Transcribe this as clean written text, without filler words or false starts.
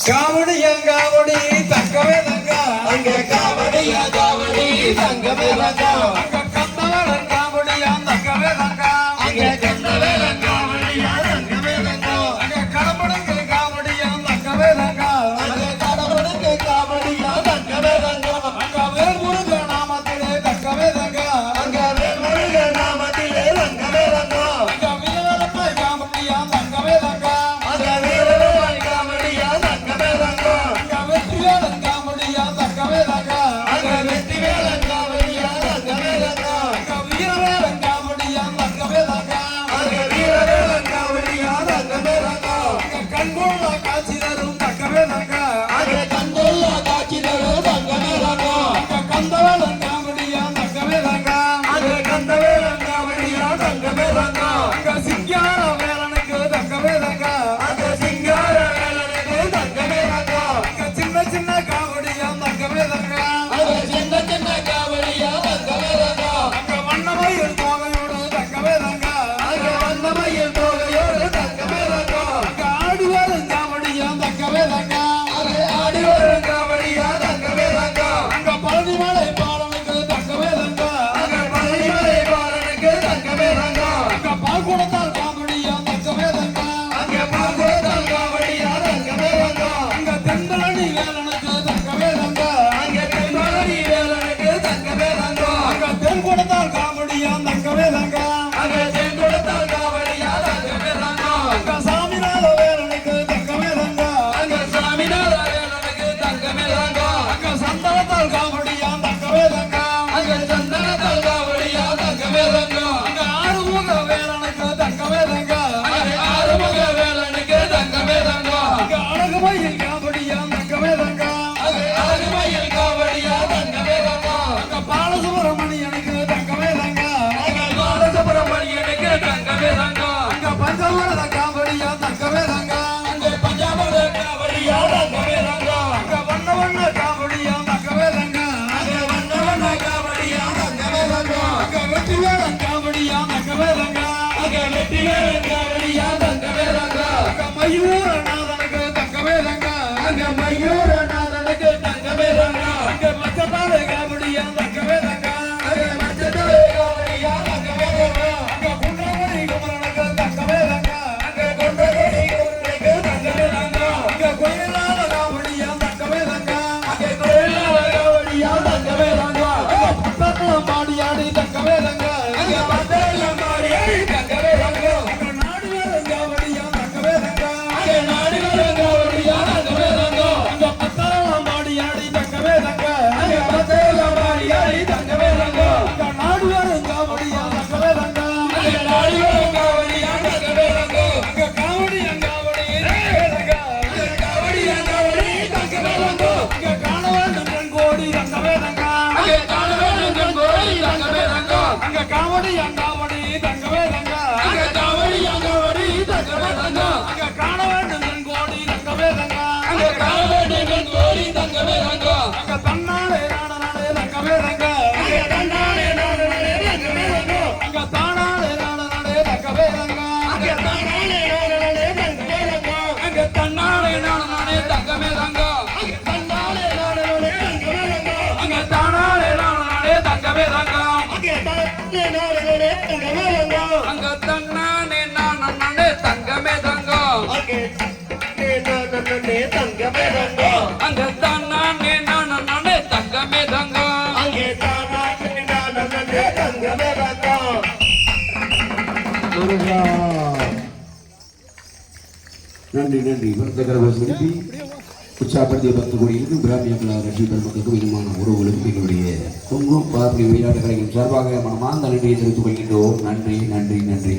காவடி தங்கமே தங்க அங்க காவடியா காவடி தங்கமே தங்க அங்க கந்தவரன் காவடியா தங்கமே தங்க அங்க கந்தவரன் காவடியா தங்கமே தங்க அங்க கடம்படுக்கு காவடியா தங்கமே தங்க அங்க கடம்படுக்கு காவடியா தங்கமே தங்க அங்க வேல்முருக நாமத்திலே தங்கமே தங்க அங்க வேல்முருக நாமத்திலே தங்கமே தங்க அங்க வீரவரப்பாய் காவடியா தங்கமே தங்க அங்க வீரவரப்பாய் காவடியா தங்கமே தங்க அங்க வெற்றிவேலன் காவடியா தங்கமே தங்க அங்க வெற்றிவேலன் காவடியா தங்கமே தங்க அங்க வீரவேலன் காவடியா தங்கமே தங்க அங்க வீரவேலன் காவடியா தங்கமே தங்க அங்க கண்கொள்ள காட்சி தரும் தங்கமே தங்க அங்க கண்கொள்ள காட்சி தரும் தங்கமே தங்க அங்க கந்தவேலன் காவடியா தங்கமே தங்க அங்க கந்தவேலன் காவடியா தங்கமே தங்க அங்க சிங்கார வேலனுக்கு தங்கமே தங்க அங்க சிங்கார வேலனுக்கு தங்கமே தங்க அங்க சின்ன சின்ன காவடியா தங்கமே தங்க அங்க சின்ன சின்ன காவடியா தங்கமே தங்க அங்க வண்ணமயில் தோகையோடு தங்கமே தங்க அங்க வண்ணமயில் தோகையோடு தங்கமே தங்க அங்க ஆடி வரும் காவடியா தங்கமே தங்க அங்க ஆடி வரும் காவடியா தங்கமே தங்க அங்க பழனிமலை பாலனுக்கு தங்கமே தங்க அங்க பழனிமலை பாலனுக்கு தங்கமே தங்க அங்க பால்குடத்தால் காவடியா தங்கமே தங்க அங்க பால்குடத்தால் காவடியா தங்கமே தங்க அங்க தென்பழனி வேலனுக்கு தங்கமே தங்க அங்க தென்பழனி வேலனுக்கு தங்கமே தங்க அங்க தென்குடத்தால் காவடியா தங்கமே தங்க அங்க தென்குடத்தால் காவடியா தங்கமே தங்க அங்க சாமிநாத வேலனுக்கு தங்கமே தங்க அங்க சாமிநாத வேலனுக்கு தங்கமே தங்க அங்க சந்தனத்தால் காவடியா தங்கமே தங்க அங்க சந்தனத்தால் காவடியா தங்கமே தங்க அங்க ஆறுமுக வேலனுக்கு தங்கமே தங்க அங்க ஆறுமுக வேலனுக்கு தங்கமே தங்க அங்க அழகுமயில் காவடியா தங்கமே தங்க அங்க அழகுமயில் காவடியா தங்கமே தங்க அங்க பாலசுப்ரமணியனுக்கு தங்கமே தங்க அங்க பாலசுப்ரமணியனுக்கு தங்கமே தங்க அங்க பஞ்சவரத காவடியா தங்கமே தங்க அங்க பஞ்சவரத காவடியா தங்கமே தங்க அங்க வண்ண வண்ண காவடியா தங்கமே தங்க அங்க வண்ண வண்ண காவடியா தங்கமே தங்க அங்க வெற்றிவேலன் காவடியா தங்கமே தங்க அங்க வெற்றிவேலன் காவடியா தங்கமே தங்க அங்க மயூரநாதனுக்கு தங்கமே தங்க அங்க மயூரநாதனுக்கு தங்கமே தங்க அங்க மச்சத்தாலே காவடியா தங்கமே தங்க அங்க மச்சத்தாலே காவடியா தங்கமே தங்க அங்க குன்றமணி குமரனுக்கு தங்கமே தங்க அங்க குன்றமணி குமரனுக்கு தங்கமே தங்க அங்க கோயிலாத காவடியா தங்கமே தங்க அங்க கோயிலாத காவடியா தங்கமே தங்க அங்க பட்டணம் பாடியாடி தங்கமே தங்க அங்க பட்டணம் பாடியாடி தங்கமே தங்க அங்க நாடு வரும் காவடியா தங்கமே தங்க அங்க நாடு வரும் காவடியா தங்கமே தங்க அங்க பட்டணம் பாடியாடி தங்கமே தங்க அங்க பட்டணம் பாடியாடி தங்கமே தங்க அங்க நாடு வரும் காவடியா தங்கமே தங்க அங்க நாடு வரும் காவடியா தங்கமே தங்க அங்க காவடியா காவடி தங்கமே தங்க அங்க காவடியா காவடி தங்கமே தங்க அங்க காண வேண்டும் கண் கோடி தங்கமே தங்க அங்க காண வேண்டும் கண் கோடி தங்கமே தங்க அங்க காவடியா காவடி தங்கமே தங்க அங்க காவடியா காவடி தங்கமே தங்க அங்க காண வேண்டும் கண் கோடி தங்கமே தங்க அங்க காண வேண்டும் கண் கோடி தங்கமே தங்க அங்க தன்னாலே நானே தங்கமே தங்க அங்க தன்னாலே நானே தங்கமே தங்க அங்க தானாலே நானே தங்கமே தங்க அங்க தானாலே நானே தங்கமே தங்க அங்க தன்னாலே நானே தங்கமே தங்க அங்க தன்னாலே நானே தங்கமே தங்க அங்க தானாலே நானே தங்கமே தங்க அங்க தானாலே நானே தங்கமே தங்க அங்க தன்னாலே நானே தங்கமே தங்க அங்க நானே தங்கமே தங்க அங்க தானாலே நானே தங்கமே தங்க அங்க தானாலே நானே தங்கமே தங்க நன்றி நன்றி விருந்தகரவசதி உற்சாகப்படுத்திய 10 கோடியிலிருந்து பிராமிய கலா ரட்சி பெருமக்களுக்கு விதமான உறவுகளுக்கும் எங்களுடைய கொங்கும் பார்ப்பி விளையாட்டு கலைஞர் சார்பாக மனமார்ந்த நன்றியை தெரிவித்துக் கொள்கின்றோம். நன்றி நன்றி நன்றி.